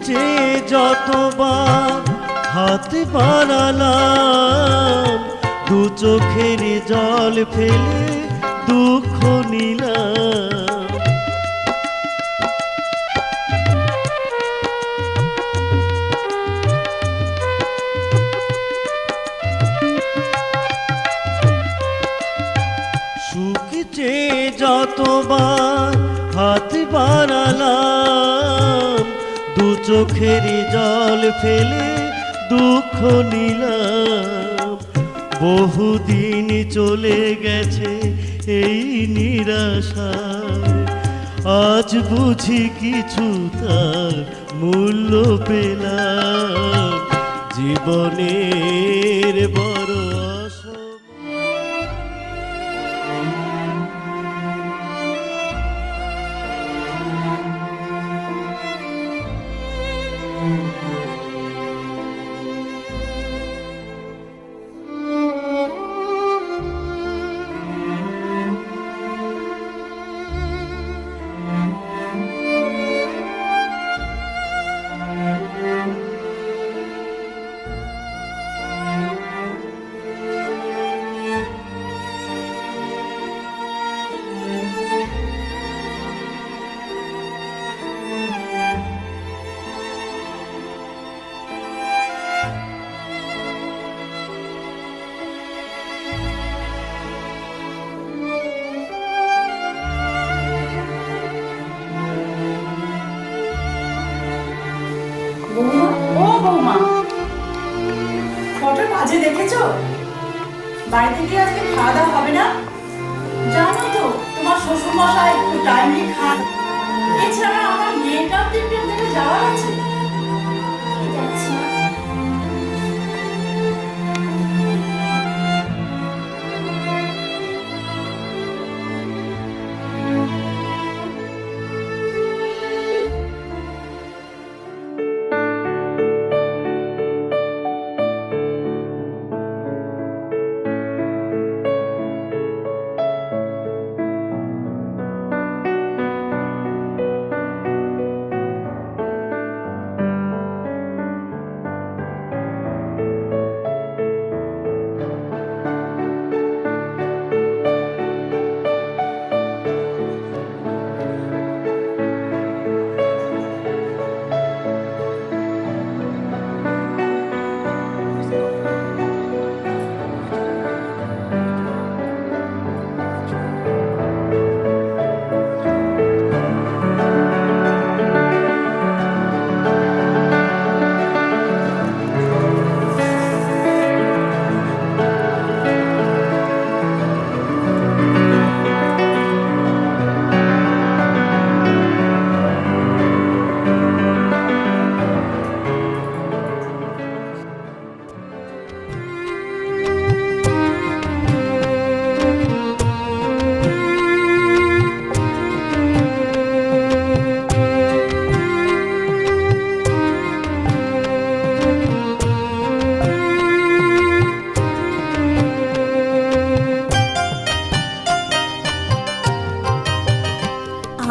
চেয়ে যতবার হাত বাড়ালাম, দু চোখের জল ফেলে দুঃখ নিলাম। সুখ চেয়ে যতবার হাত বাড়ালাম, দু চোখের জল ফেলে দুঃখ নিলাম। বহুদিন চলে গেছে এই নিরাশায়, আজ বুঝি কিছু তার মূল্য পেলাম। জীবনের বড় দেখেছো বাড়িতে গিয়ে আজকে খাওয়া দাওয়া হবে না? জানো তো তোমার শ্বশুর মশাই একটু টাইমলি খান। এছাড়া আমার মেয়েটাও তিনটে থেকে যাওয়ার আছে।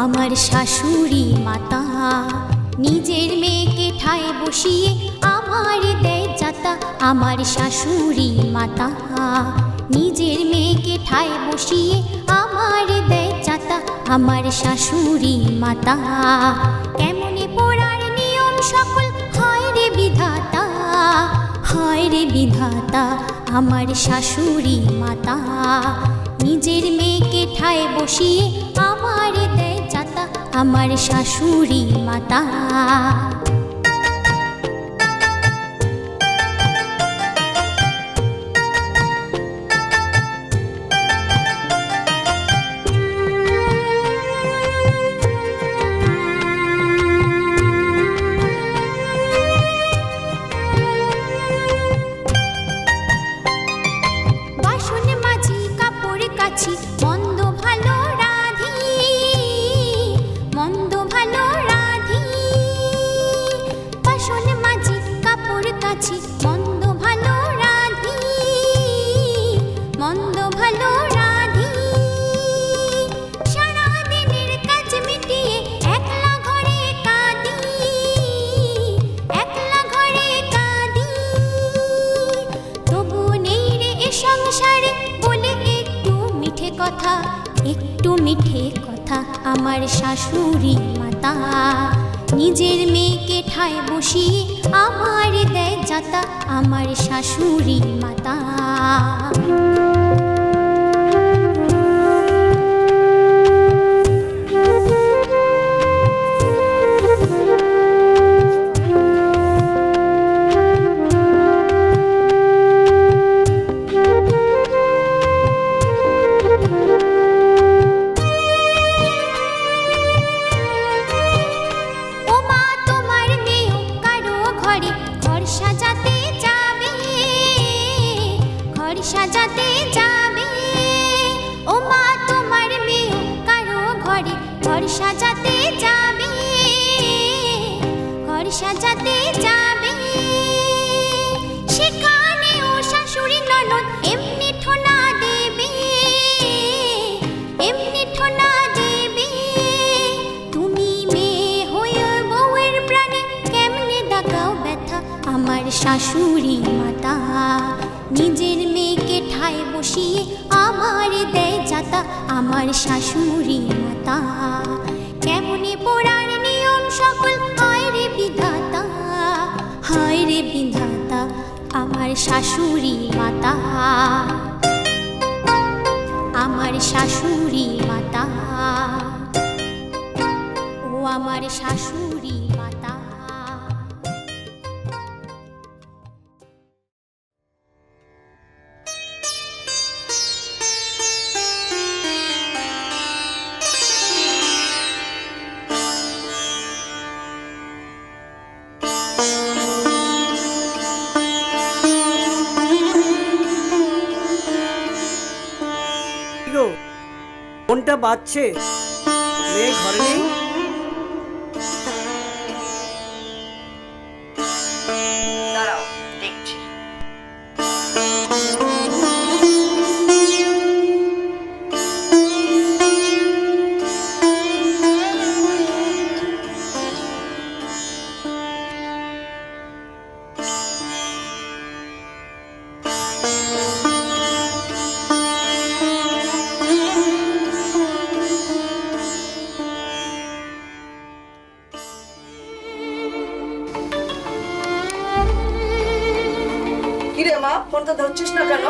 আমার শাশুড়ি মাতা নিজের মেয়েকে ঠায় বসিয়ে আমার দেয় যাতা। আমার শাশুড়ি মাতা নিজের মেয়েকে ঠায় বসিয়ে আমার দেয় যাতা। আমার শাশুড়ি মাতা কেমনে পড়ার নিয়ম সকল হয় রে বিধাতা, হয় রে বিধাতা। আমার শাশুড়ি মাতা নিজের মেয়েকে ঠায় বসিয়ে আমার দেয় যাতা। আমার শাশুড়ি মাতা বাসন মাঝি কাপড় কাছি মন্দ ভালো রাধি, মন্দ ভালো রাধি। ব্যথা আমার শাশুড়ি মাতা, নিজের মেয়েকে ঠায় বসিয়ে আমার দেয় যাতা আমার শাশুড়ি মাতা। সাজাতে যাবে ও মা তোমার মেয়ে কারো ঘরে ঘর সাজাতে যাবে, ঘর সাজাতে যাবে। সেখানে ও শাশুড়ি ননদ এমনি ঠোনা দেবে, এমনি ঠোনা দেবে। তুমি মেয়ে হয়ে বউয়ের প্রাণে কেমনে দাগাও ব্যথা আমার শাশুড়ি মাতা, নিজের মেয়েকে ঠায় বসিয়ে আমার দেয় যাতা আমার শাশুড়ি মাতা। কেমনে পোড়ার নিয়ম সকল হায় রে বিধাতা, হায় রে বিধাতা আমার শাশুড়ি মাতা, আমার শাশুড়ি মাতা, ও আমার শাশুড়ি মাতা। ফোনটা বাজছে, মেয়ে ঘরে নেই। দাঁড়াও দেখছি। কিরে মা, ফোনটা ধরছিস না কেন?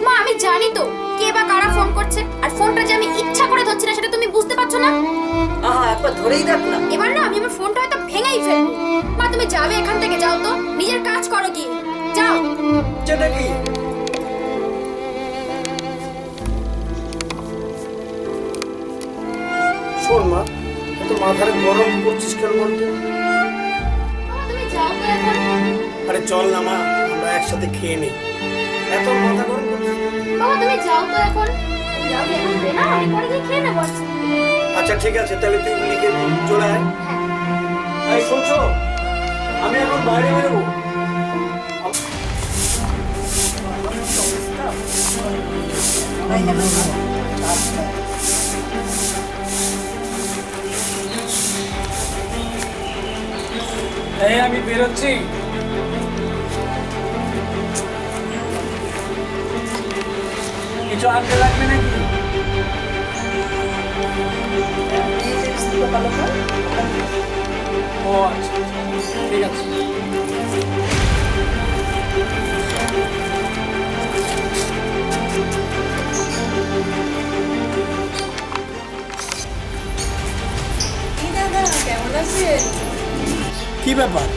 মা আমি জানি তো কে বা কারা ফোন করছে, আর ফোনটা যে আমি ইচ্ছা করে ধরছি না সেটা তুমি বুঝতে পারছো না? আহা, একবার ধরেই দেখ না। এবার না আমি আমার ফোনটা হয়তো ভেঙেই ফেলবো। মা তুমি যাবে এখান থেকে, যাও তো, নিজের কাজ করো গিয়ে, যাও। সেটা কি? শোন মা, এত মাথার গরম করছিস কেন বলতো? বাবা, তুমি যাও তো এখন। আরে চল না মা, আমরা একসাথে খেয়ে নিই। এত মাথা গরম করছিস? বাবা তুমি যাও তো এখন, যাও এখন দে না, আমি পরে গিয়ে খেয়ে নেবো। আচ্ছা ঠিক আছে, তাহলে তুই লিখে চলে আয়। এই শুনছো, আমি এখন বাইরে বেরোবো। এই আমি বেরোচ্ছি। কিছু আনতে লাগবে নাকি? ও আচ্ছা, ঠিক আছে। কি ব্যাপার,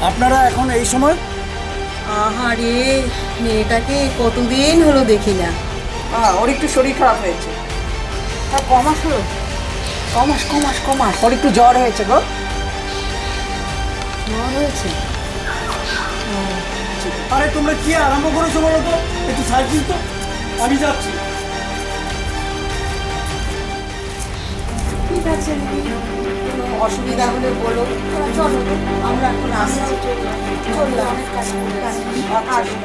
আপনারা এখন এই সময়? আহারে, মেয়েটাকে কতদিন হলো দেখি না। ওর একটু শরীর খারাপ হয়েছে। তা কমাস হলো? কমাস ওর একটু জ্বর হয়েছে গো। জ্বর হয়েছে? আরে তোমরা কি আরম্ভ করেছো বলো তো? একটু সাইকেল তো, আমি যাচ্ছি। ঠিক আছে, কোনো অসুবিধা হলে বলো। চলো, আমরা এখন আসছি। চললাম, অনেক কাজ করে আসি।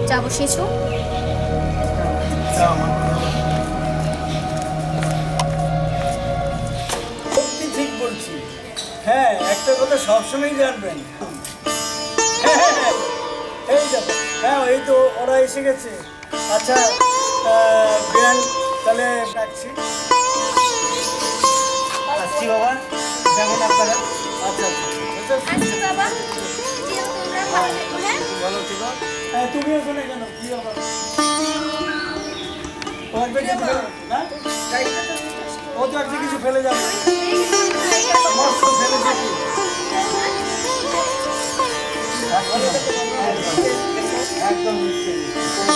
চা বসিয়েছো? সত্যি ঠিক বলছি। হ্যাঁ, একটা কথা সবসময় জানবেন। হ্যাঁ, এই যাবো। হ্যাঁ, এই তো ওরা এসে গেছে। আচ্ছা বিরান, তাহলে রাখছি। আসছি বাবা, যেমন আপনারা। আচ্ছা আচ্ছা আসছি বাবা, যেও তোমরা ভালো থেকো, হ্যাঁ? ভালো থেকো। হ্যাঁ, তুমি ওখানে কেন? কি আবার? ও একবার কিছু ফেলে না? ও তো একটা কিছু ফেলে যাবে। মস্ত ফেলে যাবে। একদম নিশ্চয়ই।